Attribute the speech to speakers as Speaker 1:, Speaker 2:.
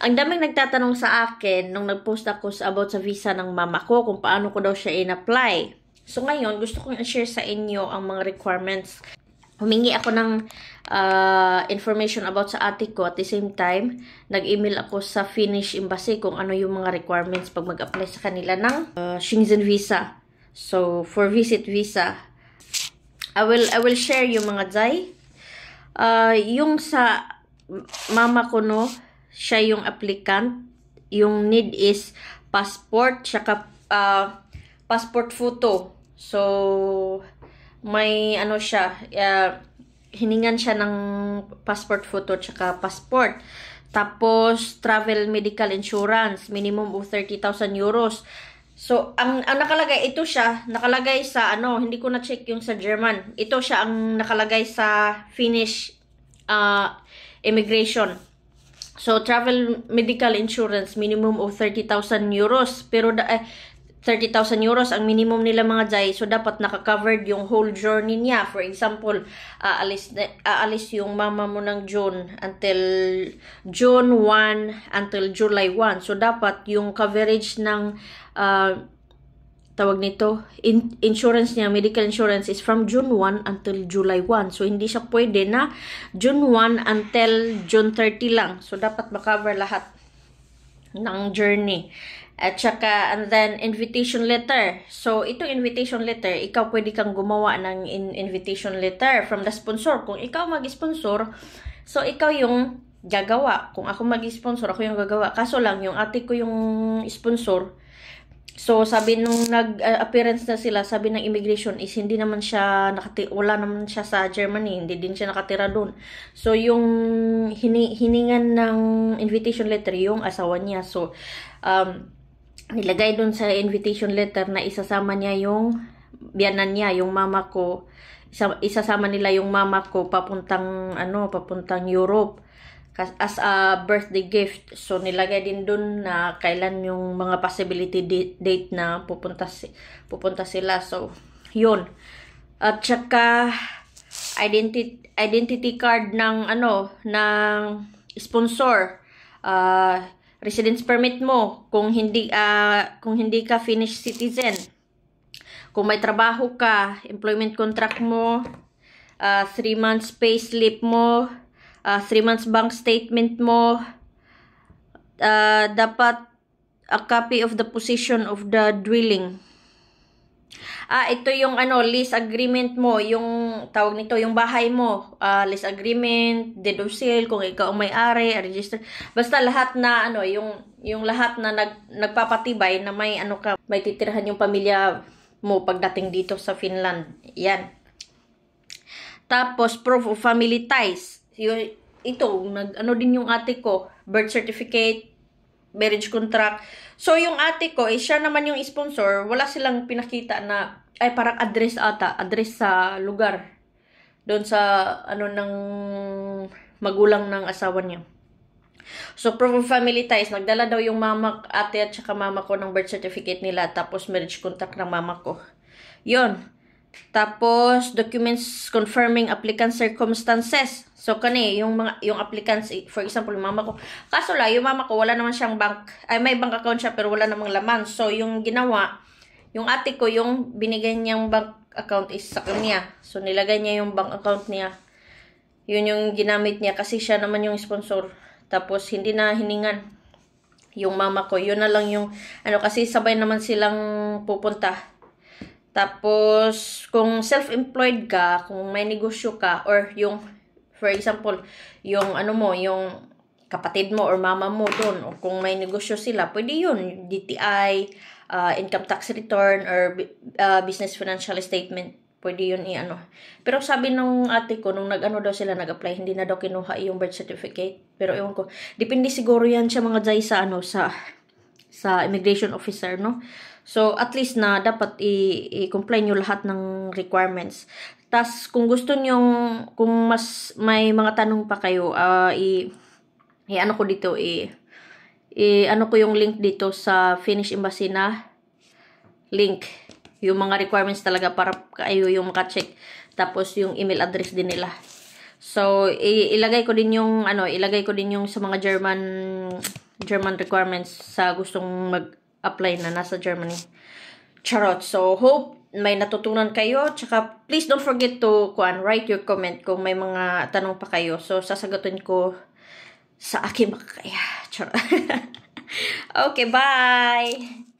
Speaker 1: Ang daming nagtatanong sa akin nung nag-post ako about sa visa ng mama ko, kung paano ko daw siya in-apply. So ngayon, gusto kong i-share sa inyo ang mga requirements. Humingi ako ng information about sa ate ko. At the same time, nag-email ako sa Finnish Embassy kung ano yung mga requirements pag mag-apply sa kanila ng Schengen visa. So, for visit visa, I will share yung mga jay. Yung sa mama ko, no, siya yung applicant. Yung need is passport, tsaka passport photo. So, may ano siya, hiningan siya ng passport photo, tsaka passport. Tapos, travel medical insurance, minimum of 30,000 euros. So, ang nakalagay, ito siya, nakalagay sa, hindi ko na-check yung sa German. Ito siya ang nakalagay sa Finnish immigration. So, travel medical insurance, minimum of 30,000 euros. Pero, 30,000 euros ang minimum nila mga jay. So, dapat naka-covered yung whole journey niya. For example, aalis yung mama mo ng June until June 1 until July 1. So, dapat yung coverage ng tawag nito, insurance niya, medical insurance is from June 1 until July 1. So, hindi siya pwede na June 1 until June 30 lang. So, dapat makover lahat ng journey. At saka, and then, invitation letter. So, itong invitation letter, ikaw pwede kang gumawa ng invitation letter from the sponsor. Kung ikaw mag-sponsor, so, ikaw yung gagawa. Kung ako mag-sponsor, ako yung gagawa. Kaso lang, yung ate ko yung sponsor. So, sabi nung nag-appearance na sila, sabi ng immigration is hindi naman siya, wala naman siya sa Germany, hindi din siya nakatira doon. So, yung hiningan ng invitation letter, yung asawa niya. So, nilagay doon sa invitation letter na isasama niya yung biyanan niya, yung mama ko. Isasama nila yung mama ko papuntang, papuntang Europe as a birthday gift. So, nilagay din dun na kailan yung mga possibility date na pupunta sila. So, yun. At saka, identity card ng, ng sponsor. Residence permit mo kung hindi ka Finnish citizen. Kung may trabaho ka, employment contract mo, 3 months pay slip mo, 3 months bank statement mo, dapat a copy of the position of the dwelling. Ito yung lease agreement mo, yung tawag nito, yung bahay mo, lease agreement, deed of sale, kung ikaw ang may-ari, register. Basta lahat na yung lahat na nagpapatibay na may may titirahan yung pamilya mo pagdating dito sa Finland. Yan. Tapos proof of family ties. Ito, din yung ate ko, birth certificate, marriage contract. So, yung ate ko, siya naman yung sponsor, wala silang pinakita na, parang address sa lugar. Doon sa, ng magulang ng asawa niya. So, proof of family ties, nagdala daw yung ate at saka mama ko ng birth certificate nila, tapos marriage contract ng mama ko. Yun. Tapos, documents confirming applicant circumstances. So, yung applicants, for example, yung mama ko. Kaso lang, yung mama ko, wala naman siyang may bank account siya, pero wala namang laman. So, yung ginawa, yung ate ko, yung binigay niyang bank account is sa kanya. So, nilagay niya yung bank account niya. Yun yung ginamit niya, kasi siya naman yung sponsor. Tapos, hindi na hiningan yung mama ko. Yun na lang yung, kasi sabay naman silang pupunta. Tapos, kung self-employed ka, kung may negosyo ka, or yung, for example, yung yung kapatid mo or mama mo doon, o kung may negosyo sila, pwede yun, DTI, income tax return, or business financial statement, pwede yun Pero sabi nung ate ko, nung daw sila, nag-apply, hindi na daw kinuha yung birth certificate. Pero ewan ko, depende siguro yan siya mga jay sa sa immigration officer, no? So, at least na dapat i-comply nyo lahat ng requirements. Tas, kung gusto nyo, kung mas may mga tanong pa kayo, ko dito, ko yung link dito sa Finnish Embassy na link. Yung mga requirements talaga para kayo yung maka-check. Tapos, yung email address din nila. So, ilagay ko din yung sa mga German requirements sa gustong mag-apply na nasa Germany. Charot. So, hope may natutunan kayo. Tsaka, please don't forget to write your comment kung may mga tanong pa kayo. So, sasagutin ko sa aking makakaya. Charot. Okay, bye!